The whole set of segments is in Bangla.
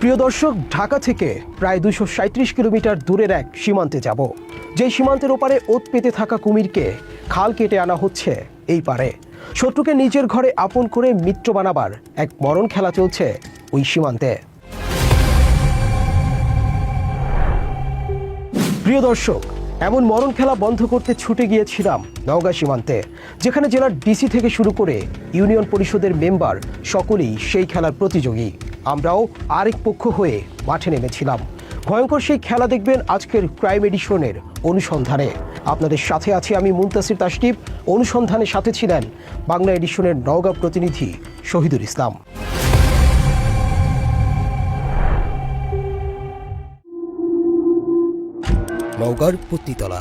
প্রিয় দর্শক, ঢাকা থেকে প্রায় 237 কিলোমিটার দূরের এক সীমান্তে যাব। যে সীমান্তের ওপারে ওত পেতে থাকা কুমিরকে খাল কেটে আনা হচ্ছে এই পারে। শত্রুকে নিজের ঘরে আপন করে মিত্র বানাবার এক মরণ খেলা চলছে ওই সীমান্তে। প্রিয় দর্শক, এমন মরণ খেলা বন্ধ করতে ছুটে গিয়েছিলাম নওগাঁ সীমান্তে, যেখানে জেলার ডিসি থেকে শুরু করে ইউনিয়ন পরিষদের মেম্বার সকলেই সেই খেলার প্রতিযোগী। আমরাও আরেক পক্ষ হয়ে মাঠে নেমেছিলাম। ভয়ঙ্কর সেই খেলা দেখবেন আজকের ক্রাইম এডিশনের অনুসন্ধানে। আপনাদের সাথে আছি আমি মুনতাসির তাসটিপ। অনুসন্ধানের সাথে ছিলেন বাংলা এডিশনের নওগাঁ প্রতিনিধি শহীদুল ইসলাম। নওগাঁর পত্নীতলা।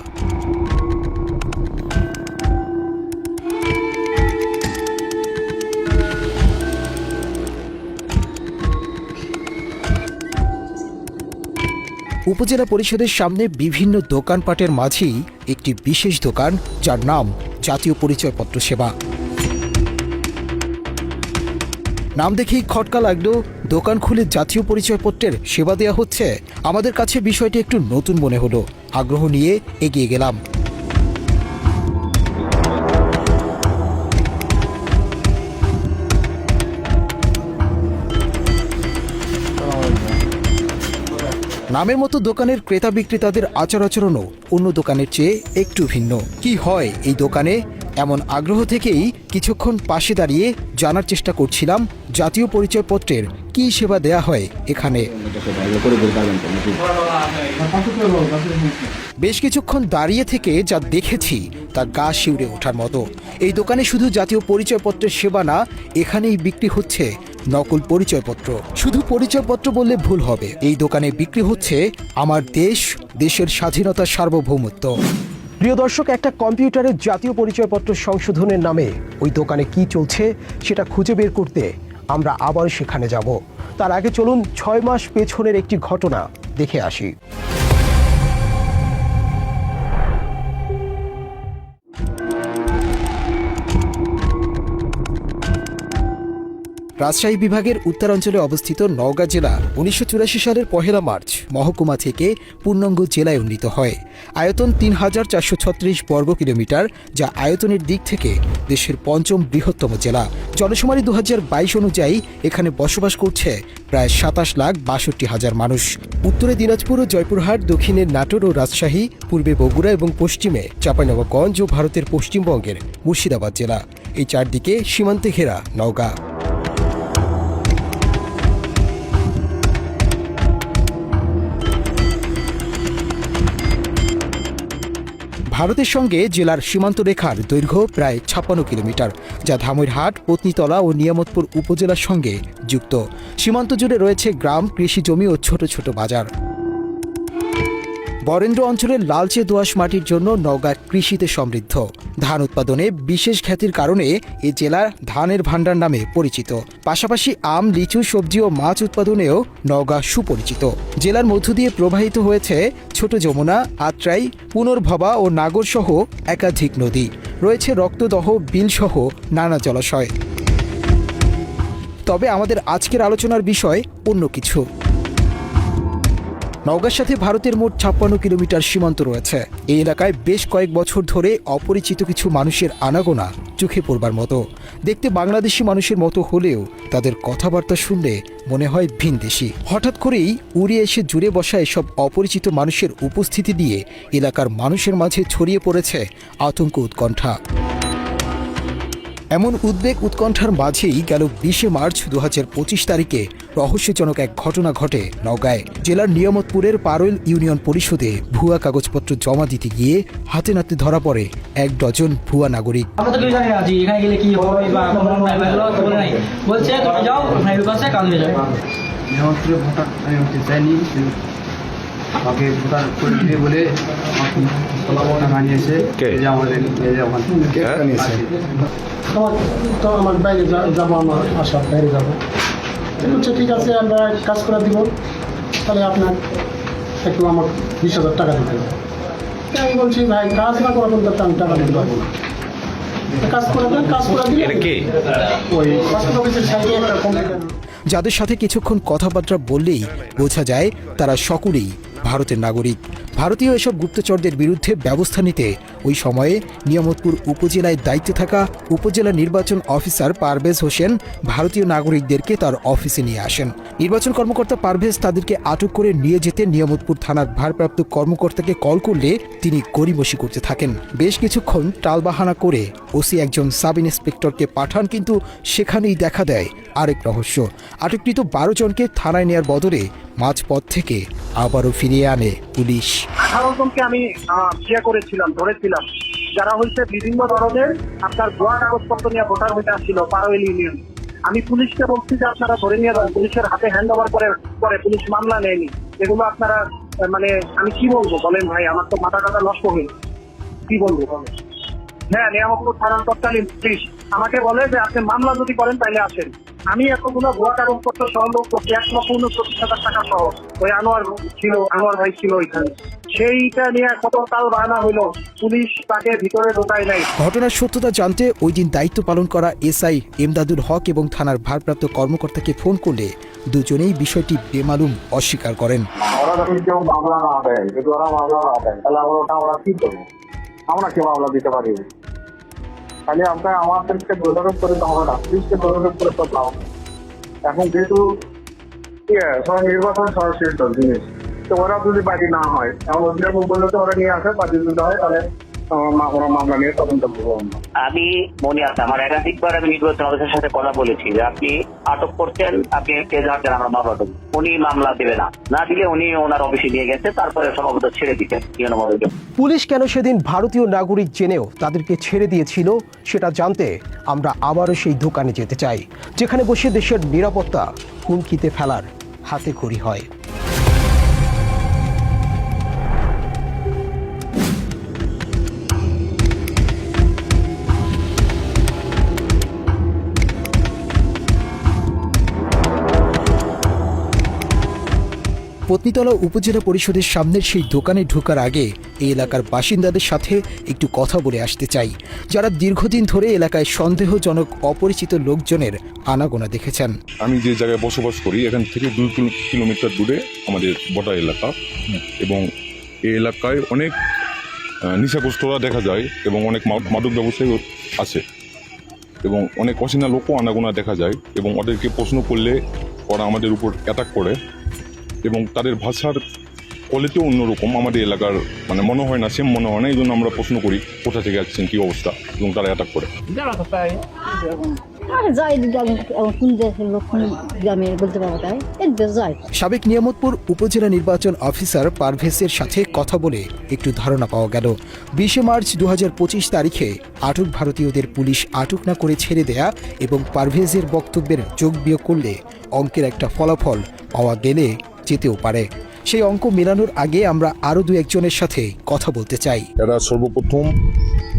উপজেলা পরিষদের সামনে বিভিন্ন দোকানপাটের মাঝেই একটি বিশেষ দোকান, যার নাম জাতীয় পরিচয়পত্র সেবা। নাম দেখেই খটকা লাগলো, দোকান খুলে জাতীয় পরিচয়পত্রের সেবা দেওয়া হচ্ছে। আমাদের কাছে বিষয়টি একটু নতুন মনে হলো। আগ্রহ নিয়ে এগিয়ে গেলাম। নামের মতো দোকানের ক্রেতা বিক্রেতাদের আচার আচরণও অন্য দোকানের চেয়ে একটু ভিন্ন। কি হয় এই দোকানে, এমন আগ্রহ থেকেই কিছুক্ষণ পাশে দাঁড়িয়ে জানার চেষ্টা করছিলাম জাতীয় পরিচয়পত্রের কি সেবা দেয়া হয় এখানে। বেশ কিছুক্ষণ দাঁড়িয়ে থেকে যা দেখেছি তা গা শিউরে ওঠার মতো। এই দোকানে শুধু জাতীয় পরিচয়পত্রের সেবা না, এখানেই বিক্রি হচ্ছে নকল পরিচয়পত্র। শুধু পরিচয়পত্র বললে ভুল হবে, এই দোকানে বিক্রি হচ্ছে আমার দেশ, দেশের স্বাধীনতার সার্বভৌমত্ব। প্রিয় দর্শক, একটা কম্পিউটারের জাতীয় পরিচয়পত্র সংশোধনের নামে ওই দোকানে কি চলছে সেটা খুঁজে বের করতে আমরা আবার সেখানে যাব। তার আগে চলুন 6 মাস পেছনের একটি ঘটনা দেখে আসি। রাজশাহী বিভাগের উত্তরাঞ্চলে অবস্থিত নওগাঁ জেলা 1984 সালের 1 মার্চ মহকুমা থেকে পূর্ণাঙ্গ জেলায় উন্নীত হয়। আয়তন 3436 বর্গ কিলোমিটার, যা আয়তনের দিক থেকে দেশের 5ম বৃহত্তম জেলা। জনশুমারি 2022 অনুযায়ী এখানে বসবাস করছে প্রায় 27,62,000 মানুষ। উত্তরে দিনাজপুর ও জয়পুরহাট, দক্ষিণে নাটোর ও রাজশাহী, পূর্বে বগুড়া এবং পশ্চিমে চাঁপাইনবাবগঞ্জ ও ভারতের পশ্চিমবঙ্গের মুর্শিদাবাদ জেলা। এই চারদিকে সীমান্তে ঘেরা নওগাঁ। ভারতের সঙ্গে জেলার সীমান্ত রেখার দৈর্ঘ্য প্রায় 56 কিলোমিটার, যা ধামইরহাট, পত্নীতলা ও নিয়ামতপুর উপজেলার সঙ্গে যুক্ত। সীমান্ত জুড়ে রয়েছে গ্রাম, কৃষি জমি ও ছোট ছোট বাজার। বরেন্দ্র অঞ্চলের লালচে দোআঁশ মাটির জন্য নওগাঁ কৃষিতে সমৃদ্ধ। ধান উৎপাদনে বিশেষ খ্যাতির কারণে এ জেলা ধানের ভাণ্ডার নামে পরিচিত। পাশাপাশি আম, লিচু, সবজি ও মাছ উৎপাদনেও নওগাঁ সুপরিচিত। জেলার মধ্য দিয়ে প্রবাহিত হয়েছে ছোট যমুনা, আত্রাই, পুনর্ভবা ও নাগর সহ একাধিক নদী। রয়েছে রক্তদহ, বিল সহ নানা জলাশয়। তবে আমাদের আজকের আলোচনার বিষয় অন্য কিছু। নওগাঁর সাথে ভারতের মোট 56 কিলোমিটার সীমান্ত রয়েছে। এই এলাকায় বেশ কয়েক বছর ধরে অপরিচিত কিছু মানুষের আনাগোনা চোখে পড়বার মতো। দেখতে বাংলাদেশি মানুষের মতো হলেও তাদের কথাবার্তা শুনলে মনে হয় ভিনদেশি। হঠাৎ করেই উড়ে এসে জুড়ে বসা এসব অপরিচিত মানুষের উপস্থিতি দিয়ে এলাকার মানুষের মাঝে ছড়িয়ে পড়েছে আতঙ্ক, উৎকণ্ঠা। এমন উদ্বেগ উৎকণ্ঠার মাঝেই গেল 20 মার্চ 2025 তারিখে রহস্যজনক এক ঘটনা ঘটে নওগাঁয়। জেলার নিয়ামতপুরের পারৈল ইউনিয়ন পরিষদে ভুয়া কাগজপত্র জমা দিতে গিয়ে হাতে নাতে ধরা পড়ে 1 ডজন ভুয়া নাগরিক। আমাকে ভোটার করে দিবে বলে বানিয়েছে তো আমার বাইরে যাবো, আমার আশা বাইরে যাবো। বলছে ঠিক আছে, আমরা কাজ করে দিব, তাহলে আপনার একটু আমার 20,000 টাকা দিতে হবে। আমি বলছি ভাই, কাজ না করা পর্যন্ত আমি টাকা দিতে পারবো না। কাজ করে দিলে ওই পাসপোর্ট অফিসের সাইডে একটা কম্পিউটার যাদের সাথে কিছুক্ষণ কথাবার্তা বললেই বোঝা যায় তারা সকলেই ভারতের নাগরিক। ভারতীয় এসব গুপ্তচরদের বিরুদ্ধে ব্যবস্থা নিতে ওই সময়ে নিয়ামতপুর উপজেলায় দায়িত্বে থাকা উপজেলা নির্বাচন অফিসার পারভেজ হোসেন ভারতীয় নাগরিকদেরকে তার অফিসে নিয়ে আসেন। নির্বাচন কর্মকর্তা পারভেজ তাদেরকে আটক করে নিয়ে যেতে নিয়ামতপুর থানার ভারপ্রাপ্ত কর্মকর্তাকে কল করলে তিনি গড়িমসি করতে থাকেন। বেশ কিছুক্ষণ টালবাহানা করে ওসি একজন সাব ইন্সপেক্টরকে পাঠান, কিন্তু সেখানেই দেখা দেয় আরেক রহস্য। আটককৃত 12 জনকে থানায় নেয়ার বদলে মাঝপথ থেকে আবারও ফিরিয়ে আনে পুলিশ। 18 জনকে আমি করেছিলাম, ধরেছিলাম, যারা হচ্ছে বিভিন্ন ধরনের আপনার ভুয়া কাগজপত্র নিয়ে ভোটার হইতে আসছিল পারোয়েল ইউনিয়ন। আমি পুলিশকে বলছি যে আপনারা ধরে নিয়ে যান, পুলিশের হাতে হ্যান্ড ওভার করে পুলিশ মামলা নেয়নি। এগুলো আপনারা মানে আমি কি বলবো বলেন ভাই, আমার তো মাথা টাথা নষ্ট হয়ে কি বলবো বলেন। হ্যাঁ, নিয়ামতপুর থানার তৎকালীন পুলিশ আমাকে বলে যে আপনি মামলা যদি করেন তাহলে আসেন। আমি এতগুলো ভুয়া কাগজপত্র সংগ্রহ করছি 1,29,000 টাকা সহ। ওই আনোয়ার ভাই ছিল ওইখানে, সেইটা নিয়ে কত তাল বাহানা হইলো, পুলিশ তাকে ভিতরে ঢোকায় নাই। ঘটনার সত্যতা জানতে ওই দিন দায়িত্ব পালন করা এসআই এমদাদুল হক এবং থানার ভারপ্রাপ্ত কর্মকর্তাকে ফোন করলে দুজনেই বিষয়টি বেমালুম অস্বীকার করেন। ওরা যদি কেউ মামলা না দেয়, যদি ওরা মামলা না দেয় তাহলে আমরা কি করবো? আমরা কি মামলা দিতে পারি? তাহলে আপনার আমাদেরকে দোষারোপ করে তো হবে না, পুলিশকে দোষারোপ করে তো পাবো। এখন যেহেতু সবাই নির্বাচন সরাসরি জিনিস, তো ওরা যদি বাড়ি না হয়, এমন অভিযোগ বললে তো ওরা নিয়ে আসে, বাড়ি যদি হয় তাহলে ওরা মামলা নিয়ে তদন্ত করবো। আমি মনে আছে আমার একাধিকবার আমি নির্বাচন অফিসের সাথে কথা বলেছি যে আপনি আটক করছেন, আপনি যাচ্ছেন, আমরা মামলা দেবো। উনি মামলা দেবে না দিলে উনি ওনার অফিসে নিয়ে গেছে, তারপরে সম্ভবত ছেড়ে দিতেন। পুলিশ কেন সেদিন ভারতীয় নাগরিক জেনেও তাদেরকে ছেড়ে দিয়েছিল সেটা জানতে আমরা আবারও সেই দোকানে যেতে চাই, যেখানে বসে দেশের নিরাপত্তা হুমকিতে ফেলার হাতে খড়ি হয়। পত্নীতলা উপজেলা পরিষদের সামনের সেই দোকানে ঢোকার আগে এই এলাকার বাসিন্দাদের সাথে একটু কথা বলে আসতে চাই, যারা দীর্ঘদিন ধরে এলাকায় সন্দেহজনক অপরিচিত লোকজনের আনাগোনা দেখেছেন। আমি যে জায়গায় বসবাস করি এখান থেকে 2 কিলোমিটার দূরে আমাদের বটা এলাকা, এবং এই এলাকায় অনেক নেশাগ্রস্তরা দেখা যায় এবং অনেক মাদক ব্যবসায়ী আছে এবং অনেক অচেনা লোকও আনাগোনা দেখা যায়, এবং ওদেরকে প্রশ্ন করলে ওরা আমাদের উপর অ্যাটাক করে এবং তাদের ভাষার কোয়ালিটিও অন্যরকম। আমাদের এলাকার মানে মনে হয় না, সেম মনে হয় না, এই জন্য আমরা প্রশ্ন করি কোথা থেকে আসছেন, কী অবস্থা, এবং তারা অ্যাটাক করে। সাবেক নিয়ামতপুর উপজেলা নির্বাচন অফিসার পারভেজের সাথে কথা বলে একটু ধারণা পাওয়া গেল। 20 মার্চ 2025 তারিখে আটক ভারতীয়দের পুলিশ আটক না করে ছেড়ে দেয়া এবং পারভেজের বক্তব্যের যোগ বিয়োগ করলে অঙ্কের একটা ফলাফল পাওয়া গেলে যেতেও পারে। সেই অঙ্ক মেলানোর আগে আমরা আরও 2-1 জনের সাথে কথা বলতে চাই। এরা সর্বপ্রথম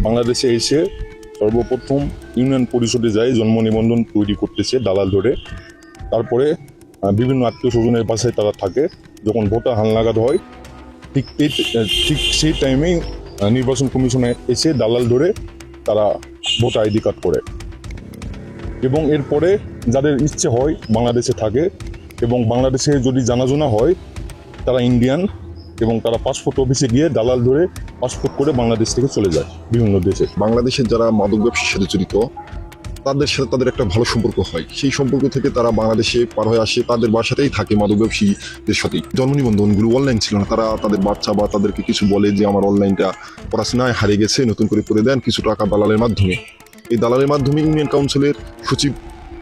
বাংলাদেশে এসে সর্বপ্রথম ইউনিয়ন পরিষদে যায় জন্ম নিবন্ধন তৈরি করতেছে দালাল ধরে। তারপরে বিভিন্ন আত্মীয় স্বজনের বাসায় তারা থাকে। যখন ভোটার হালনাগাদ হয় ঠিক সেই টাইমেই নির্বাচন কমিশনে এসে দালাল ধরে তারা ভোটার আইডি কার্ড করে, এবং এরপরে যাদের ইচ্ছে হয় বাংলাদেশে থাকে, এবং বাংলাদেশে যদি জানাজোনা হয় তারা ইন্ডিয়ান, এবং তারা পাসপোর্ট অফিসে গিয়ে দালাল ধরে পাসপোর্ট করে বাংলাদেশ থেকে চলে যায় বিভিন্ন দেশে। বাংলাদেশের যারা মাদক ব্যবসার সাথে জড়িত তাদের সাথে তাদের একটা ভালো সম্পর্ক হয়, সেই সম্পর্ক থেকে তারা বাংলাদেশে পার হয়ে আসে, তাদের বাসাতেই থাকে মাদক ব্যবসায়ীদের সাথেই। জন্ম নিবন্ধনগুলো অনলাইন ছিল না, তারা তাদের বাচ্চা বা তাদেরকে কিছু বলে যে আমার অনলাইনটা পড়াশোনায় হারিয়ে গেছে, নতুন করে দেন কিছু টাকা দালালের মাধ্যমে। এই দালালের মাধ্যমে ইউনিয়ন কাউন্সিলের সচিব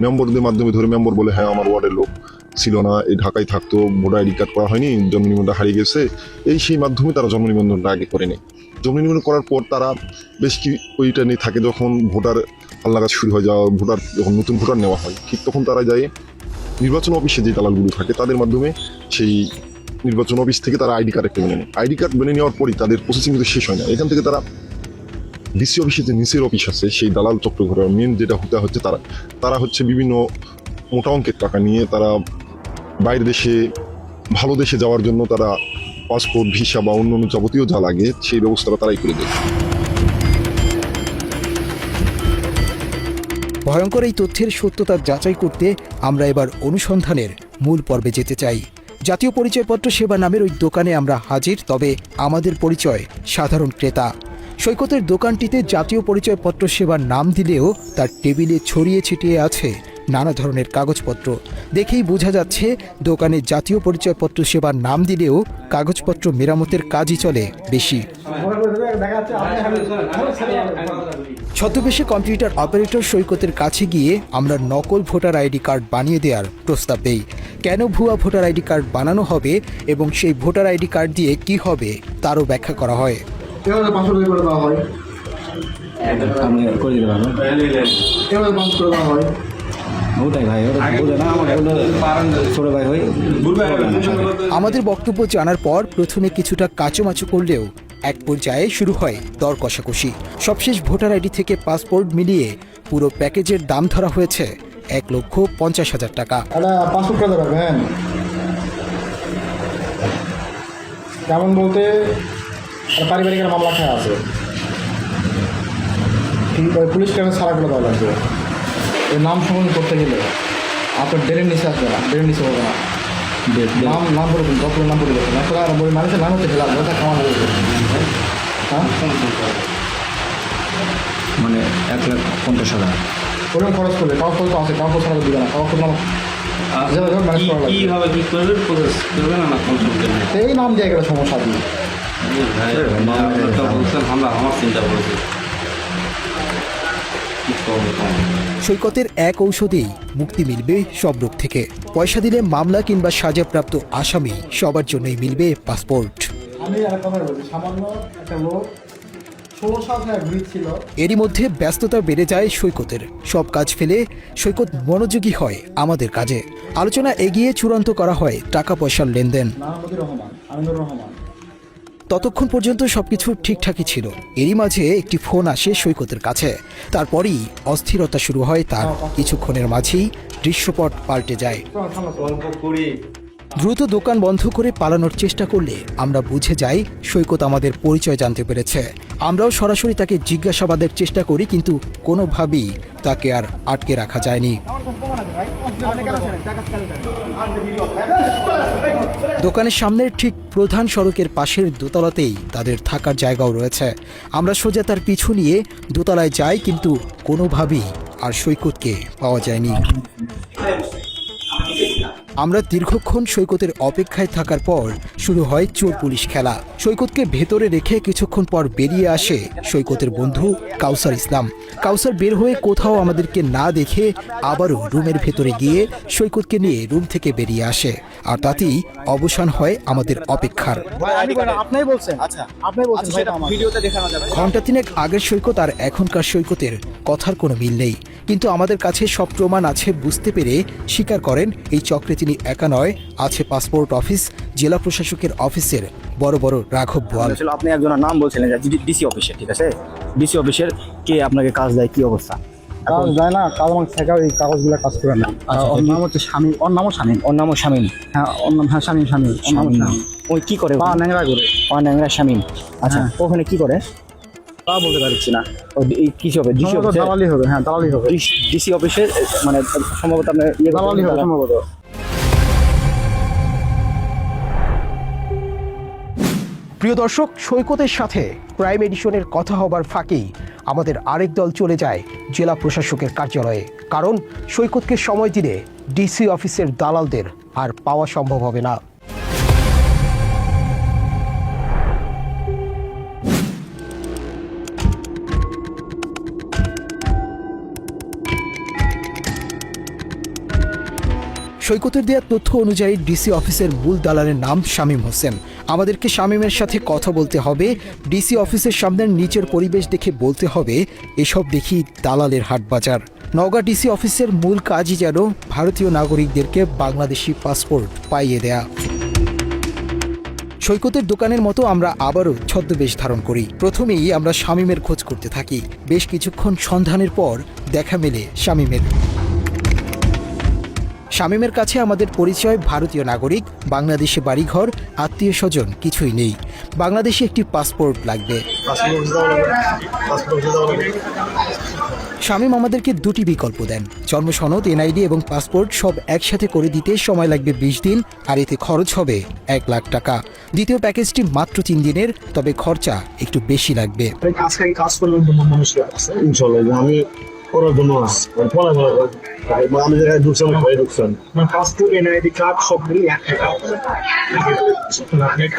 মেম্বরদের মাধ্যমে ধরে মেম্বর বলে হ্যাঁ আমার ওয়ার্ডের লোক ছিল না, এই ঢাকায় থাকতো, ভোটার আইডি কার্ড করা হয়নি, জন্ম নিবন্ধন হারিয়ে গেছে, সেই মাধ্যমে তারা জন্ম নিবন্ধনটা আগে করে নেয়। জন্ম নিবন্ধন করার পর তারা বেশ কি ওইটা নিয়ে থাকে, যখন ভোটার হালনাগাদ শুরু হয়ে যাওয়া, ভোটার যখন নতুন ভোটার নেওয়া হয় ঠিক তখন তারা যায় নির্বাচন অফিসে যে দালালগুলো থাকে তাদের মাধ্যমে সেই নির্বাচন অফিস থেকে তারা আইডি কার্ড একটা মেনে নেয়। আইডি কার্ড মেনে নেওয়ার পরই তাদের প্রসেসিং কিন্তু শেষ হয় না, এখান থেকে তারা ডিসি অফিসে যে নিচের অফিস আছে সেই দালাল চক্র ঘোরার মেন যেটা হচ্ছে তারা হচ্ছে বিভিন্ন মোটা অঙ্কের টাকা নিয়ে তারা বাইরের দেশে ভালো দেশে যাওয়ার জন্য তারা পাসপোর্ট ভিসা বা অন্য যাবতীয় যা লাগে সেই ব্যবস্থাটা তারাই করে দেয়। ভয়ঙ্কর এই তথ্যের সত্যতা যাচাই করতে আমরা এবার অনুসন্ধানের মূল পর্বে যেতে চাই। জাতীয় পরিচয়পত্র সেবা নামের ওই দোকানে আমরা হাজির, তবে আমাদের পরিচয় সাধারণ ক্রেতা। সৈকতের দোকানটিতে জাতীয় পরিচয়পত্র সেবার নাম দিলেও তার টেবিলে ছড়িয়ে ছিটিয়ে আছে নানা ধরনের কাগজপত্র। দেখেই বোঝা যাচ্ছে দোকানে জাতীয় পরিচয়পত্র সেবার নাম দিলেও কাগজপত্র মেরামতের কাজই চলে বেশি। ছদ্মবেশে কম্পিউটার অপারেটর সৈকতের কাছে গিয়ে আমরা নকল ভোটার আইডি কার্ড বানিয়ে দেওয়ার প্রস্তাব দেই। কেন ভুয়া ভোটার আইডি কার্ড বানানো হবে এবং সেই ভোটার আইডি কার্ড দিয়ে কি হবে তারও ব্যাখ্যা করা হয়। এভাবে 500 টাকা করে দেওয়া হয়, আমি করে দিতে পারবো। এভাবে 500 করে দেওয়া হয়। ওটাই ভাই, ওটা বুঝে না, আমার ছোট ভাই হই। আমাদের বক্তব্য জানার পর প্রথমে কিছুটা কাচুমাচু করলেও এক পর্যায়ে শুরু হয় দর কষাকষি। সবশেষ ভোটার আইডি থেকে পাসপোর্ট মিলিয়ে পুরো প্যাকেজের দাম ধরা হয়েছে 1,50,000 টাকা। এটা 500 টাকা দেবেন কেমন বলতে পারিবারিক একটা মামলা খায় আছে, পুলিশ ক্লিয়ারেন্স ছাড়া করে দেওয়া লাগবে। এই নাম সংশোধন করতে গেলে আপনার ডেটের নিচে আসবে না, ডেটের নিচে হবে না, নাম বলবেন, ডক্টরের নাম বলে দেবেন। আসলে আর বই মানুষের নাম হচ্ছে ফেলা কথা খাওয়া বলবে। হ্যাঁ, মানে 1,50,000। ওরকম খরচ করবে, কাগজ তো আছে, কাগজ ছাড়া দিবে না, কাগজ নাম কিভাবে কি করবে, প্রসেস করবে না, এই নাম দিয়ে গেলে সমস্যা দিয়ে আমরা আমার চিন্তা করেছি। সৈকতের এক ঔষধেই মুক্তি মিলবে সব রোগ থেকে। পয়সা দিলে মামলা কিংবা সাজাপ্রাপ্ত আসামি সবার জন্যই মিলবে পাসপোর্ট। আমি আর কথা বলছি, সামান্য একটা লোক 16 সাল থেকে ঘুরছিল। এরই মধ্যে ব্যস্ততা বেড়ে যায় সৈকতের। সব কাজ ফেলে সৈকত মনোযোগী হয় আমাদের কাজে। আলোচনা এগিয়ে চূড়ান্ত করা হয় টাকা পয়সার লেনদেন। নাহামুদুর রহমান, আমিনুর রহমান। ততক্ষণ পর্যন্ত সবকিছু ঠিকঠাকই ছিল। এরই মাঝে একটি ফোন আসে সৈকতের কাছে। তারপরই অস্থিরতা শুরু হয় তার। কিছুক্ষণের মাঝেই দৃশ্যপট পাল্টে যায়। দ্রুত দোকান বন্ধ করে পালানোর চেষ্টা করলে আমরা বুঝে যাই সৈকত আমাদের পরিচয় জানতে পেরেছে। আমরাও সরাসরি তাকে জিজ্ঞাসাবাদের চেষ্টা করি, কিন্তু কোনোভাবেই তাকে আর আটকে রাখা যায়নি। দোকানের সামনের ঠিক প্রধান সড়কের পাশের দোতলাতেই তাদের থাকার জায়গাও রয়েছে। আমরা সোজা তার পিছু নিয়ে দোতলায় যাই, কিন্তু কোনোভাবেই আর সৈকতকে পাওয়া যায়নি। আমরা দীর্ঘক্ষণ সৈকতের অপেক্ষায় থাকার পর শুরু হয় চোর পুলিশ খেলা। সৈকতকে ভেতরে রেখে কিছুক্ষণ পর বেরিয়ে আসে সৈকতের বন্ধু কাউসার ইসলাম। কাউসার বের হয়ে কোথাও আমাদেরকে না দেখে আবারও রুমের ভেতরে গিয়ে সৈকতকে নিয়ে রুম থেকে বেরিয়ে আসে। আর তাতেই অবসান হয় আমাদের অপেক্ষার। ঘণ্টা তিনেক আগের সৈকত আর এখনকার সৈকতের কথার কোনো মিল নেই, কিন্তু আমাদের কাছে সব প্রমাণ আছে বুঝতে পেরে স্বীকার করেন এই চক্রে তিনি একা নয়, আছে পাসপোর্ট অফিস, জেলা প্রশাসকের অফিসের বড় বড় রাঘব বোয়াল। আপনি একজনের নাম বলছিলেন ডিসি অফিসে, ঠিক আছে? ডিসি অফিসের কে আপনাকে কাজ দেয়, কি অবস্থা? কাজ যায় না, কাজ আমার থেকে ওই কাগজগুলো কাজ করে না। ওর নাম হচ্ছে স্বামী, ওর নামও স্বামী। ওর নামও শামীম? হ্যাঁ, ওর নাম, হ্যাঁ স্বামী, স্বামী, ওর নামও স্বামী। ওই কি করে? পা ন্যাংরা করে। ন্যাংরা শামীম, আচ্ছা। হ্যাঁ। ওখানে কি করে তা বলতে পারছি না। কি হবে? ডিসি সম্ভবত অফিসে দালালি হবে। হ্যাঁ, দালালি হবে। ডিসি অফিসের মানে সম্ভবত আপনার দালালি হবে সম্ভবত। প্রিয় দর্শক, সৈকতের সাথে প্রাইম এডিশনের কথা হবার ফাঁকেই আমাদের আরেক দল চলে যায় জেলা প্রশাসকের কার্যালয়ে। কারণ সৈকতকে সময় দিলে ডিসি অফিসের দালালদের আর পাওয়া সম্ভব হবে না। সৈকতের দেওয়া তথ্য অনুযায়ী ডিসি অফিসের মূল দালালের নাম শামীম হোসেন। আমাদেরকে শামীমের সাথে কথা বলতে হবে। ডিসি অফিসের সামনের নিচের পরিবেশ দেখে বলতে হবে এসব দেখি দালালের হাটবাজার। নওগাঁ ডিসি অফিসের মূল কাজই যেন ভারতীয় নাগরিকদেরকে বাংলাদেশি পাসপোর্ট পাইয়ে দেয়া। সৈকতের দোকানের মতো আমরা আবারও ছদ্মবেশ ধারণ করি। প্রথমেই আমরা শামীমের খোঁজ করতে থাকি। বেশ কিছুক্ষণ সন্ধানের পর দেখা মেলে শামীমের। শামীমের কাছে আমাদের পরিচয় ভারতীয় নাগরিক, বাংলাদেশে বাড়িঘর, আত্মীয় স্বজন কিছুই নেই। বাংলাদেশে একটি পাসপোর্ট লাগবে। শামীম আমাদেরকে দুটি বিকল্প দেন, জন্মসনদ, এনআইডি এবং পাসপোর্ট সব একসাথে করে দিতে সময় লাগবে 20 দিন, আর এতে খরচ হবে 1 লাখ টাকা। দ্বিতীয় প্যাকেজটি মাত্র 3 দিনের, তবে খরচা একটু বেশি লাগবে। আজকে কাজ করলেন তো মানুষকে আছে ইনশাল্লাহ আমি করার জন্য আমি জায়গায় ঢুকছেন ভয়ে ঢুকছেন পাসপোর্ট এনআইডি কার্ড সব মিলিয়ে 1 টাকা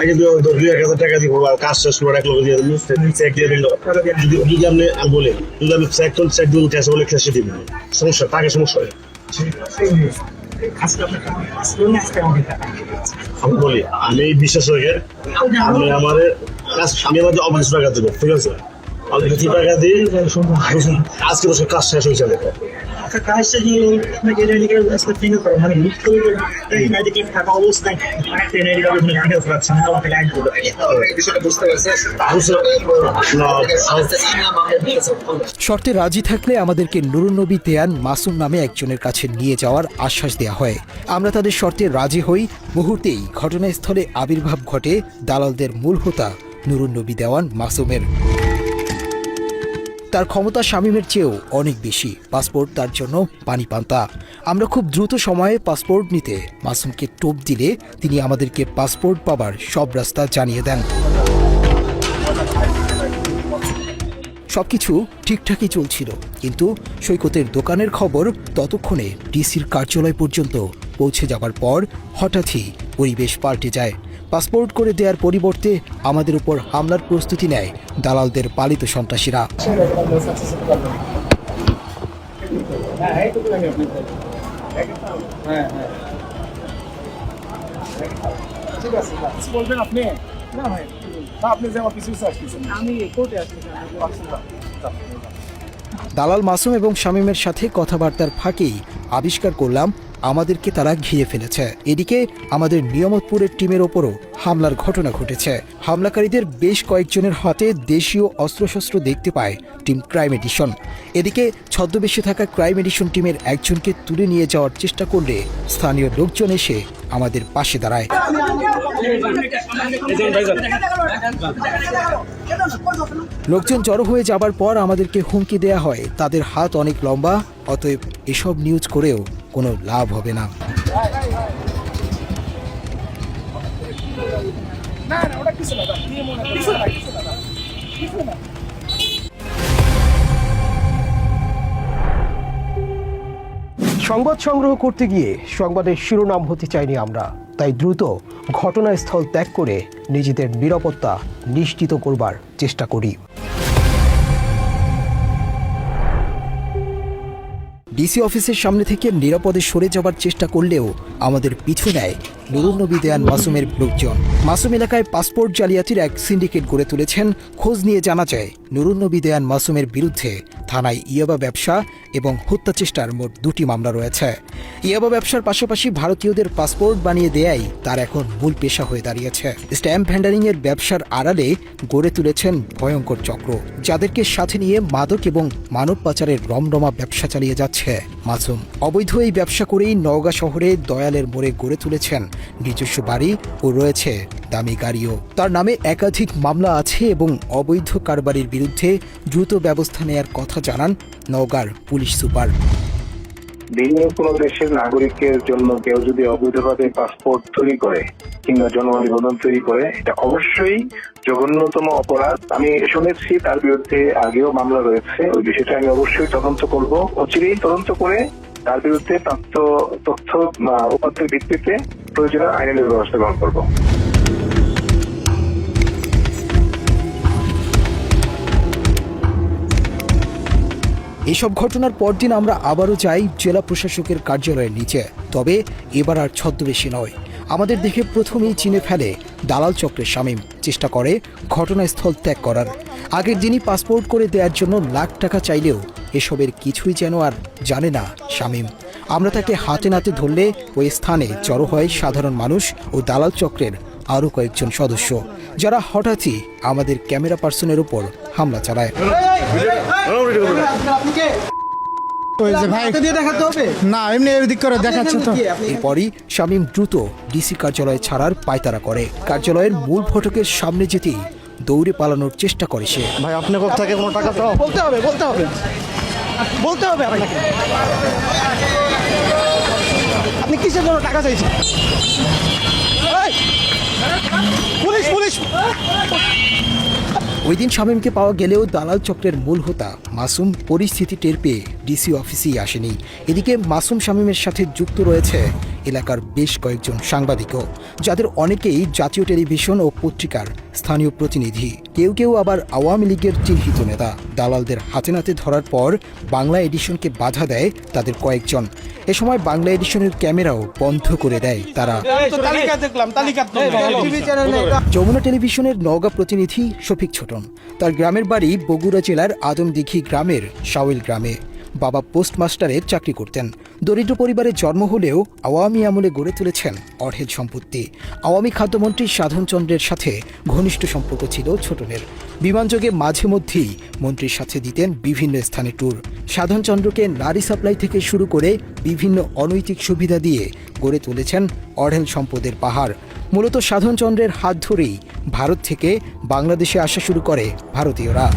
আগে 2,000 টাকা দিব কাজ শেষ করে 1 লাখ দিয়ে দিল চেক দিয়ে দিল যদি আপনি বলে যদি আমি চেক দিন ক্যাশ বলে ক্যাশে দিবেন সমস্যা টাকা সমস্যা আমি বলি আমি বিশ্বাস হয়ে আমি আমার কাজ আমি আমাদের অফিস টাকা দেবো ঠিক আছে টাকা দিয়ে আজকে বছর কাজ শেষ হয়ে যাবে শর্তে রাজি থাকলে আমাদেরকে নুরুন্নবী দেয়ান মাসুম নামে একজনের কাছে নিয়ে যাওয়ার আশ্বাস দেওয়া হয়। আমরা তাদের শর্তে রাজি হই। মুহূর্তেই ঘটনাস্থলে আবির্ভাব ঘটে দালালদের মূল হোতা নুরুন্নবী দেওয়ান মাসুমের। তার ক্ষমতা শামীমের চেয়েও অনেক বেশি। পাসপোর্ট তার জন্য পানি পান্তা। আমরা খুব দ্রুত সময়ে পাসপোর্ট নিতে মাসুমকে টোপ দিলে তিনি আমাদেরকে পাসপোর্ট পাবার সব রাস্তা জানিয়ে দেন। সবকিছু ঠিকঠাকই চলছিল, কিন্তু সৈকতের দোকানের খবর ততক্ষণে ডিসির কার্যালয় পর্যন্ত পৌঁছে যাবার পর হঠাৎই পরিবেশ পাল্টে যায়। পাসপোর্ট করে দেওয়ার পরিবর্তে আমাদের উপর হামলার প্রস্তুতি নেয় দালালদের পালিত সন্ত্রাসীরা। দালাল মাসুম এবং শামীমের সাথে কথাবার্তার ফাঁকেই আবিষ্কার করলাম আমাদেরকে তারা ঘিরে ফেলেছে। এদিকে আমাদের নিয়ামতপুরের টিমের ওপরও হামলার ঘটনা ঘটেছে। হামলাকারীদের বেশ কয়েকজনের হাতে দেশীয় অস্ত্রশস্ত্র দেখতে পায় টিম ক্রাইম এডিশন। এদিকে ছদ্মবেশে থাকা ক্রাইম এডিশন টিমের একজনকে তুলে নিয়ে যাওয়ার চেষ্টা করলে স্থানীয় লোকজন এসে আমাদের পাশে দাঁড়ায়। লোকজন জড়ো হয়ে যাবার পর আমাদেরকে হুমকি দেয়া হয় তাদের হাত অনেক লম্বা, অতএব এসব নিউজ করেও কোনো লাভ হবে না। সংবাদ সংগ্রহ করতে গিয়ে সংবাদের শিরোনাম হতে চাইনি আমরা, তাই দ্রুত ঘটনাস্থল ত্যাগ করে নিজেদের নিরাপত্তা নিশ্চিত করবার চেষ্টা করি। ডিসি অফিসের সামনে থেকে নিরাপদে সরে যাবার চেষ্টা করলেও আমাদের পিছু নেয় নুরুন্নবী দেয়ান মাসুমের লোকজন। মাসুম এলাকায় পাসপোর্ট জালিয়াতির এক সিন্ডিকেট গড়ে তুলেছেন। খোঁজ নিয়ে জানা যায় নুরুন্নবী দেয়ান মাসুমের বিরুদ্ধে থানায় ইয়াবা ব্যবসা এবং হত্যা চেষ্টার মোট 2টি মামলা রয়েছে। ইয়াবা ব্যবসার পাশাপাশি ভারতীয়দের পাসপোর্ট বানিয়ে দেয়াই তার এখন মূল পেশা হয়ে দাঁড়িয়েছে। স্ট্যাম্প ভ্যান্ডারিং এর ব্যবসার আড়ালে গড়ে তুলেছেন ভয়ঙ্কর চক্র, যাদেরকে সাথে নিয়ে মাদক এবং মানব পাচারের রমরমা ব্যবসা চালিয়ে যাচ্ছে মাসুম। অবৈধ এই ব্যবসা করেই নওগাঁ শহরে দয়ালের মোড়ে গড়ে তুলেছেন নিজস্ব বাড়ি ও রয়েছে দামি গাড়িও। তার নামে একাধিক মামলা আছে এবং অবৈধ কারবারির বিরুদ্ধে দ্রুত ব্যবস্থা নেয়ার কথা জানান নওগাঁর পুলিশ সুপার। ভিন্ন কোনো দেশের নাগরিকের জন্য কেউ যদি অবৈধভাবে পাসপোর্ট তৈরি করে কিংবা জন্ম নিবন্ধন তৈরি করে, এটা অবশ্যই জঘন্যতম অপরাধ। আমি শুনেছি তার বিরুদ্ধে আগেও মামলা রয়েছে। ওই বিষয়টা আমি অবশ্যই তদন্ত করব। অচিরেই তদন্ত করে তার বিরুদ্ধে প্রাপ্ত তথ্য উপাত্তের ভিত্তিতে প্রয়োজনীয় আইনের ব্যবস্থা গ্রহণ করব। এসব ঘটনার পরদিন আমরা আবারও যাই জেলা প্রশাসকের কার্যালয়ের নিচে। তবে এবার আর ছদ্মবেশী নয়। আমাদের দেখে প্রথমেই চিনে ফেলে দালাল চক্রের শামীম। চেষ্টা করে ঘটনাস্থল ত্যাগ করার। আগের দিনই পাসপোর্ট করে দেওয়ার জন্য লাখ টাকা চাইলেও এসবের কিছুই যেন আর জানে না শামীম। আমরা তাকে হাতে নাতে ধরলে ওই স্থানে জড়ো হয় সাধারণ মানুষ ও দালাল চক্রের আরও কয়েকজন সদস্য, যারা হঠাৎই আমাদের ক্যামেরা পার্সনের উপর হামলা চালায়। এরপরই শামীম দ্রুত ডিসি কার্যালয় ছাড়ার পায়তারা করে। কার্যালয়ের মূল ফটকের সামনে যেতেই দৌড়ে পালানোর চেষ্টা করে সে। ভাই আপনি কোথা থেকে কোনো টাকা চাও? বলতে হবে বলতে হবে আপনাকে। আপনি কিসের জন্য টাকা চাইছেন? এই, পুলিশ পুলিশ! ওই দিন শামীমকে পাওয়া গেলেও দালাল চক্রের মূল হোতা মাসুম পরিস্থিতি টের পেয়ে ডিসি অফিসেই আসেনি। এদিকে মাসুম শামীমের সাথে যুক্ত রয়েছে এলাকার বেশ কয়েকজন সাংবাদিকও, যাদের অনেকেই জাতীয় টেলিভিশন ও পত্রিকার স্থানীয় প্রতিনিধি, কেউ কেউ আবার আওয়ামী লীগের চিহ্নিত নেতা। দালালদের হাতে নাতে ধরার পর বাংলা এডিশনকে বাধা দেয় তাদের কয়েকজন। এ সময় বাংলা এডিশনের ক্যামেরাও বন্ধ করে দেয় তারা। যমুনা টেলিভিশনের নওগাঁ প্রতিনিধি শফিক ছোটন, তার গ্রামের বাড়ি বগুড়া জেলার আদমদিঘি গ্রামের শাওইল গ্রামে। বাবা পোস্টমাস্টারে চাকরি করতেন। দরিদ্র পরিবারে জন্ম হলেও আওয়ামী আমলে গড়ে তুলেছেন অঢেল সম্পত্তি। আওয়ামী খাদ্যমন্ত্রী সাধন চন্দ্রের সাথে ঘনিষ্ঠ সম্পর্ক ছিল ছোটনের। বিমানযোগে মাঝে মধ্যেই মন্ত্রীর সাথে দিতেন বিভিন্ন স্থানে ট্যুর। সাধন চন্দ্রকে নারী সাপ্লাই থেকে শুরু করে বিভিন্ন অনৈতিক সুবিধা দিয়ে গড়ে তুলেছেন অঢেল সম্পদের পাহাড়। মূলত সাধন চন্দ্রের হাত ধরেই ভারত থেকে বাংলাদেশে আসা শুরু করে ভারতীয়রা।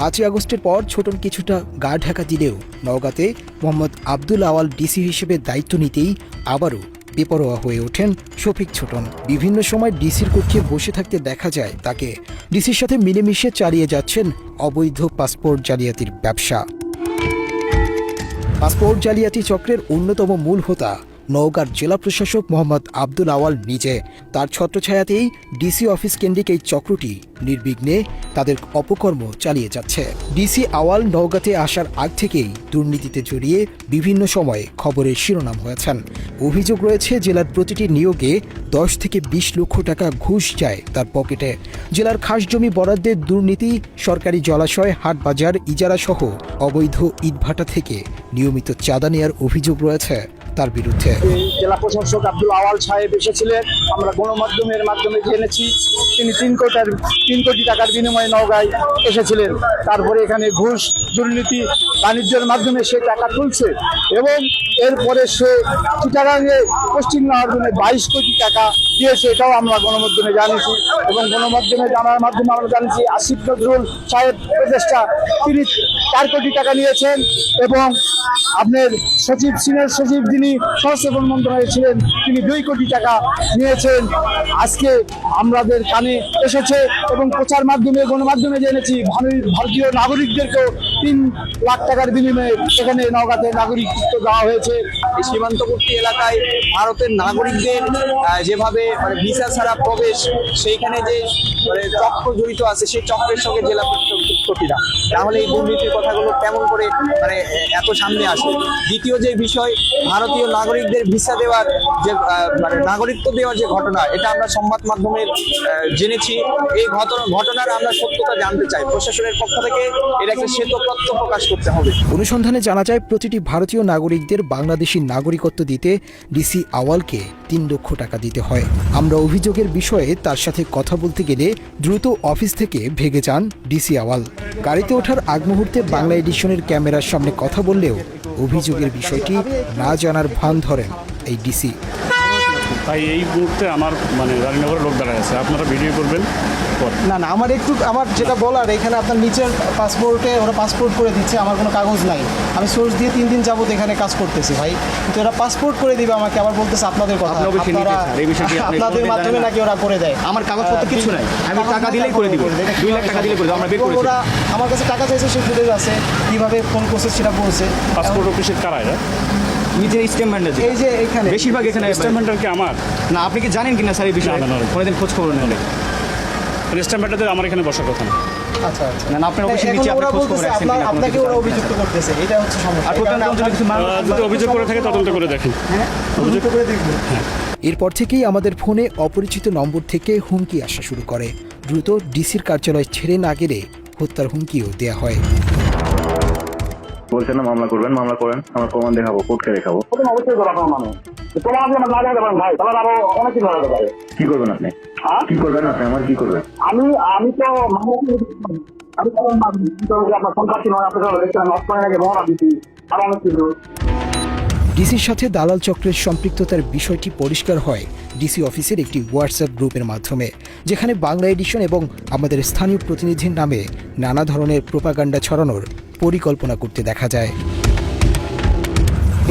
5 আগস্টের পর ছোটন কিছুটা গা ঢাকা দিলেও নওগাঁতে মোহাম্মদ আব্দুল আওয়াল ডিসি হিসেবে দায়িত্ব নিতেই আবারও বেপরোয়া হয়ে ওঠেন শফিক ছোটন। বিভিন্ন সময় ডিসির কক্ষে বসে থাকতে দেখা যায় তাকে। ডিসির সাথে মিলেমিশে চালিয়ে যাচ্ছেন অবৈধ পাসপোর্ট জালিয়াতির ব্যবসা। পাসপোর্ট জালিয়াতি চক্রের অন্যতম মূল হোতা নওগাঁর জেলা প্রশাসক মোহাম্মদ আব্দুল আওয়াল নিজে। তার ছত্রছায়াতেই ডিসি অফিস কেন্দ্রিক এই চক্রটি নির্বিঘ্নে তাদের অপকর্ম চালিয়ে যাচ্ছে। ডিসি আওয়াল নওগাঁতে আসার আগ থেকেই দুর্নীতিতে জড়িয়ে বিভিন্ন সময়ে খবরের শিরোনাম হয়েছেন। অভিযোগ রয়েছে জেলার প্রতিটি নিয়োগে 10 থেকে 20 লক্ষ টাকা ঘুষ যায় তার পকেটে। জেলার খাস জমি বরাদ্দের দুর্নীতি, সরকারি জলাশয়, হাট বাজার ইজারা সহ অবৈধ ইটভাটা থেকে নিয়মিত চাঁদা নেওয়ার অভিযোগ রয়েছে তার বিরুদ্ধে। জেলা প্রশাসক আব্দুল আওয়াল সাহেব এসেছিলেন, আমরা গণমাধ্যমের মাধ্যমে জেনেছি তিনি 3 কোটি টাকার বিনিময়ে নওগাঁয় এসেছিলেন। তারপরে এখানে ঘুষ, দুর্নীতি, বাণিজ্যের মাধ্যমে সে টাকা তুলছে এবং এরপরে সে চিটাগাংয়ে পোস্টিং নেওয়ার জন্য 22 কোটি টাকা দিয়েছে, এটাও আমরা গণমাধ্যমে জানিয়েছি। এবং গণমাধ্যমে জানার মাধ্যমে আমরা জানিয়েছি আসিফ নজরুল সাহেব উপদেষ্টা তিনি 4 কোটি টাকা নিয়েছেন এবং আপনার সচিব, সিনিয়র সচিব যিনি সংস্থাপন মন্ত্রণালয়ে ছিলেন তিনি 2 কোটি টাকা নিয়েছেন। আজকে আমাদের কানে এসেছে এবং প্রচার মাধ্যমে গণমাধ্যমে জেনেছি ভারতীয় নাগরিকদেরকেও 3 লাখ টাকার বিনিময়ে এখানে নওগাঁতে নাগরিকত্ব দেওয়া হয়েছে। এই সীমান্তবর্তী এলাকায় ভারতের নাগরিকদের যেভাবে ভিসা ছাড়া প্রবেশ, সেইখানে যে চক্র জড়িত আছে সেই চক্রের সঙ্গে জেলা প্রশাসকিরা, তাহলে এই দুর্নীতির কথাগুলো কেমন করে এত সামনে আসে। দ্বিতীয় যে বিষয়, ভারতীয় নাগরিকদের ভিসা দেওয়ার যে নাগরিকত্ব দেওয়ার যে ঘটনা, এটা আমরা সংবাদ মাধ্যমের জেনেছি। এই ঘটনার আমরা সত্যতা জানতে চাই। প্রশাসনের পক্ষ থেকে এর একটা শ্বেত তথ্য প্রকাশ করতে হবে। অনুসন্ধানে জানা যায় প্রতিটি ভারতীয় নাগরিকদের বাংলাদেশি নাগরিকত্ব দিতে ডিসি আওয়ালকে 3 লক্ষ টাকা দিতে হয়। আমরা অভিযোগের বিষয়ে তার সাথে কথা বলতে গেলে দ্রুত অফিস থেকে ভেগে যান ডিসি আওয়াল। গাড়িতে ওঠার আগ মুহূর্তে বাংলা এডিশনের ক্যামেরার সামনে কথা বললেও অভিযোগের বিষয়টি না জানার ভান ধরেন এই ডিসি। তাই এই মুহূর্তে আমার রানীনগরে লোক দাঁড়ায় আছে, আপনারা ভিডিও করবেন। না আমার যেটা বলার, এখানে আপনার নিচের পাসপোর্টে ওরা পাসপোর্ট করে দিচ্ছে, আমার কোনো কাগজ নাই। আমি সোর্স দিয়ে 3 দিন যাবত এখানে কাজ করতেছি ভাই, কিন্তু এরা পাসপোর্ট করে দিবে আমাকে, আবার বলতেছে আপনাদের কথা, আপনাদের মাধ্যমে নাকি ওরা করে দেয়। আমার কাগজপত্র কিছু নাই, আমি টাকা দিলেই করে দিব, 2 লাখ টাকা দিলেই করে দেব। আমরা বের করেছি, ওরা আমার কাছে টাকা চাইছে, সে ফুটেজ আছে, কিভাবে কোন প্রসেস সেটা বলছে। পাসপোর্ট অফিসের কারা এরা? নিজের স্টেটমেন্ট আছে, এই যে এখানে বেশিরভাগ এখানে স্টেটমেন্টার কি আমার না। আপনি কি জানেন কিনা স্যার এই বিষয়ে? কোনোদিন খোঁজ খবর নেই। স্টেটমেন্টারদের আমার এখানে বসার কথা না। আচ্ছা না, আপনার অফিসের নিচে আপনি খোঁজ খবর রাখছেন কিনা? আপনাকে ওরা অভিযুক্ত করতেছে, এটা হচ্ছে সমস্যা। যদি অভিযোগ করে থাকে তদন্ত করে দেখেন। হ্যাঁ, অভিযুক্ত করে দেখবেন। এরপর থেকেই আমাদের ফোনে অপরিচিত নম্বর থেকে হুমকি আসা শুরু করে। দ্রুত ডিসির কার্যালয় ছেড়ে না গেলে হত্যার হুমকিও দেয়া হয়। বলছেন না মামলা করবেন, মামলা করেন, আমরা প্রমাণ দেখাবো, কোর্টকে দেখাবো। অবশ্যই করা মানুষ প্রমাণ আপনি আমার না দেখাতে পারেন ভাই, তাহলে আরো অনেক কিছু হতে পারে। কি করবেন আপনি? কি করবেন আপনি? আমার কি করবেন? আমি তো আপনার সম্পত্তি নয়, আপনার নষ্ট করে নাকি মহড়া দিচ্ছি, আরো অনেক কিছু। ডিসির সাথে দালাল চক্রের সম্পৃক্ততার বিষয়টি পরিষ্কার হয় ডিসি অফিসের একটি হোয়াটসঅ্যাপ গ্রুপের মাধ্যমে, যেখানে বাংলা এডিশন এবং আমাদের স্থানীয় প্রতিনিধির নামে নানা ধরনের প্রোপাগান্ডা ছড়ানোর পরিকল্পনা করতে দেখা যায়।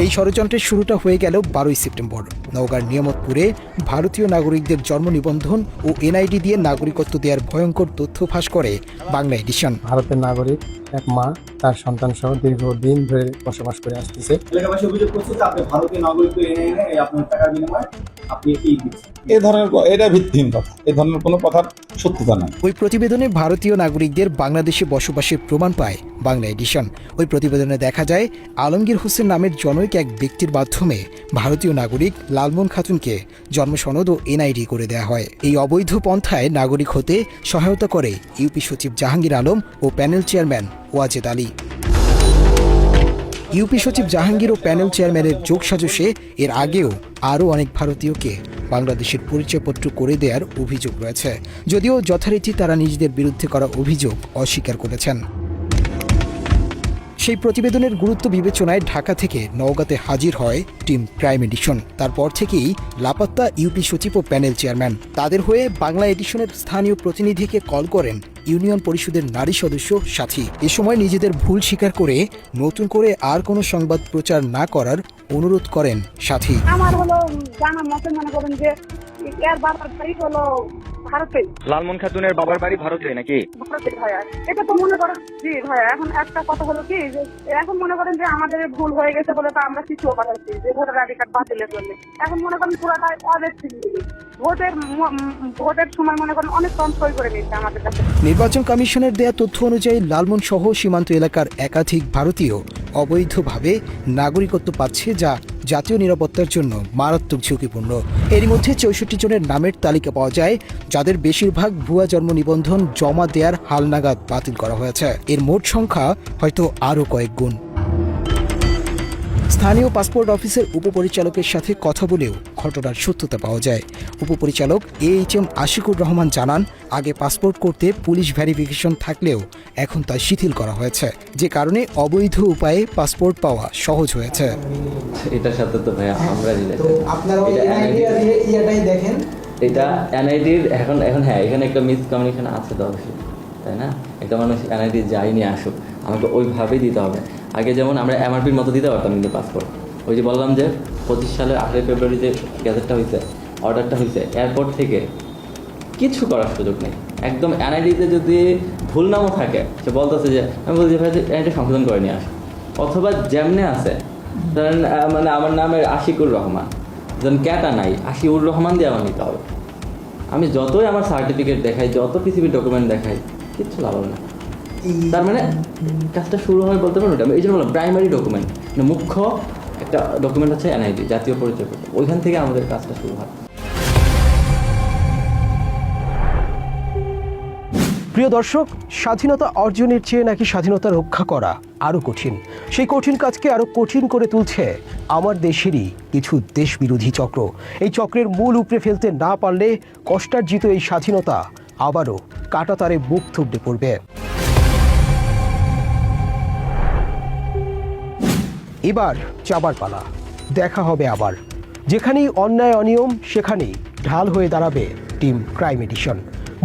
এই ষড়যন্ত্রের শুরুটা হয়ে গেল 12ই সেপ্টেম্বর। নওগাঁর নিয়ামতপুরে ভারতীয় নাগরিকদের জন্ম নিবন্ধন ও এনআইডি দিয়ে নাগরিকত্ব দেওয়ার ভয়ঙ্কর তথ্য ফাঁস করে বাংলা এডিশন। ভারতের নাগরিক এক মা তার সন্তান সহ দীর্ঘদিন ধরে বসবাস করে আসতেছে। এলাকাবাসী অভিযোগ করছে যে আপনি ভারতীয় নাগরিক এনে আপনার টাকার বিনিময়ে আপনি এই দিচ্ছেন। এ ধরনের এটা ভিত্তিহীন কথা, এ ধরনের কোনো কথার সত্যতা নাই। ওই প্রতিবেদনে ভারতীয় নাগরিকদের বাংলাদেশে বসবাসের প্রমাণ পায় বাংলা এডিশন। ওই প্রতিবেদনে দেখা যায় আলমগীর হোসেন নামের জনৈক এক ব্যক্তির মাধ্যমে ভারতীয় নাগরিক লালমন খাতুনকে জন্মসনদ ও এনআইডি করে দেওয়া হয়। এই অবৈধ পন্থায় নাগরিক হতে সহায়তা করে ইউপি সচিব জাহাঙ্গীর আলম ও panel chairman Wajed Ali. UP সচিব জাহাঙ্গীর ও প্যানেল চেয়ারম্যানের যোগসাজশে এর আগেও আরও অনেক ভারতীয়কে বাংলাদেশের পরিচয়পত্র করে দেওয়ার অভিযোগ রয়েছে, যদিও যথারীতি তারা নিজেদের বিরুদ্ধে করা অভিযোগ অস্বীকার করেছেন। সেই প্রতিবেদনের গুরুত্ব বিবেচনায় ঢাকা থেকে নওগাঁতে হাজির হয় টিম ক্রাইম এডিশন। তারপর থেকেই লাপাত্তা ইউপি সচিব ও প্যানেল চেয়ারম্যান। তাদের হয়ে বাংলা এডিশনের স্থানীয় প্রতিনিধিকে কল করেন ইউনিয়ন পরিষদের নারী সদস্য সাথী। এ সময় নিজেদের ভুল স্বীকার করে নতুন করে আর কোনো সংবাদ প্রচার না করার অনুরোধ করেন সাথী। আমার হলো জানা মতে মনে করেন যে এর বাবার বাড়ি হলো ভারতে। লালমন খাতুনের বাবার বাড়ি ভারতে নাকি? ভারতে ভাইয়া, এটা তো মনে করেন জি ভাইয়া। এখন একটা কথা হলো কি যে এখন মনে করেন যে আমাদের ভুল হয়ে গেছে বলে তো আমরা কিছু পাঠাচ্ছি যে ভোটার আইডি কার্ড বাতিলের জন্য। এখন মনে করেন পুরাটাই অদের ভোটের সময় মনে করেন অনেক কম সই করে নিচ্ছে আমাদের কাছে। নির্বাচন কমিশনের দেয়া তথ্য অনুযায়ী লালমন সহ সীমান্ত এলাকার একাধিক ভারতীয় অবৈধভাবে নাগরিকত্ব পাচ্ছে, যা জাতীয় নিরাপত্তার জন্য মারাত্মক ঝুঁকিপূর্ণ। এরই মধ্যে 64 জনের নামের তালিকা পাওয়া যায়, যাদের বেশিরভাগ ভুয়া জন্ম নিবন্ধন জমা দেওয়ার হালনাগাদ বাতিল করা হয়েছে। এর মোট সংখ্যা হয়তো আরও কয়েক গুণ। স্থানীয় পাসপোর্ট অফিসের উপপরিচালকের সাথে কথা বলেও ঘটনার সত্যতা পাওয়া যায়। উপপরিচালক AHM আশিকুর রহমান জানান, আগে পাসপোর্ট করতে পুলিশ ভেরিফিকেশন থাকলেও এখন তা শিথিল করা হয়েছে, যে কারণে অবৈধ উপায়ে পাসপোর্ট পাওয়া সহজ হয়েছে। এটার সাথে তো ভাইয়া আমরা দেখেন এটা এনআইডির এখন হ্যাঁ এখানে একটা মিসকমিউনিকেশন আছে তো অবশ্যই, তাই না? একটা মানুষ এনআইডি যাইনি আসুক, আমাকে ওইভাবেই দিতে হবে। আগে যেমন আমরা MRPর মতো দিতে পারতাম কিন্তু পাসপোর্ট, ওই যে বললাম যে 25 সালের 8 ফেব্রুয়ারি যে গ্যাজেটটা হয়েছে, অর্ডারটা হয়েছে, এরপর থেকে কিছু করার সুযোগ নেই। একদম এনআইডিতে যদি ভুল নামও থাকে, সে বলতেছে যে আমি বলছি ভাই এটা সংশোধন করে নিয়ে আস, অথবা যেমনে আছে ধরেন মানে আমার নামের আশিকুর রহমান, যেন ক্যাটা নাই, আশিউর রহমান দিয়ে আমার নিতে হবে। আমি যতই আমার সার্টিফিকেট দেখাই, যত পিসিবি ডকুমেন্ট দেখাই, কিচ্ছু লাভ হবে না। তার মানে কাজটা শুরু হয় বলতে পারবো না। এই জন্য বললাম প্রাইমারি ডকুমেন্ট, মুখ্য একটা ডকুমেন্ট হচ্ছে এনআইডি, জাতীয় পরিচয়পত্র। ওইখান থেকে আমাদের কাজটা শুরু হয়। প্রিয় দর্শক, স্বাধীনতা অর্জনের চেয়ে নাকি স্বাধীনতা রক্ষা করা আরও কঠিন। সেই কঠিন কাজকে আরও কঠিন করে তুলছে আমার দেশেরই কিছু দেশবিরোধী চক্র। এই চক্রের মূল উপড়ে ফেলতে না পারলে কষ্টার্জিত এই স্বাধীনতা আবারও কাঁটাতারে মুখ থুবড়ে পড়বে। এবার যাবার পালা, দেখা হবে আবার। যেখানেই অন্যায় অনিয়ম, সেখানেই ঢাল হয়ে দাঁড়াবে টিম ক্রাইম এডিশন।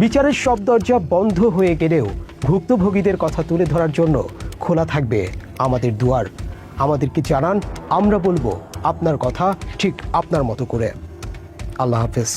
বিচারের সব দরজা বন্ধ হয়ে গেলেও ভুক্তভোগীদের কথা তুলে ধরার জন্য খোলা থাকবে আমাদের দুয়ার। আমাদেরকে জানান, আমরা বলবো আপনার কথা ঠিক আপনার মতো করে। আল্লাহ হাফেজ।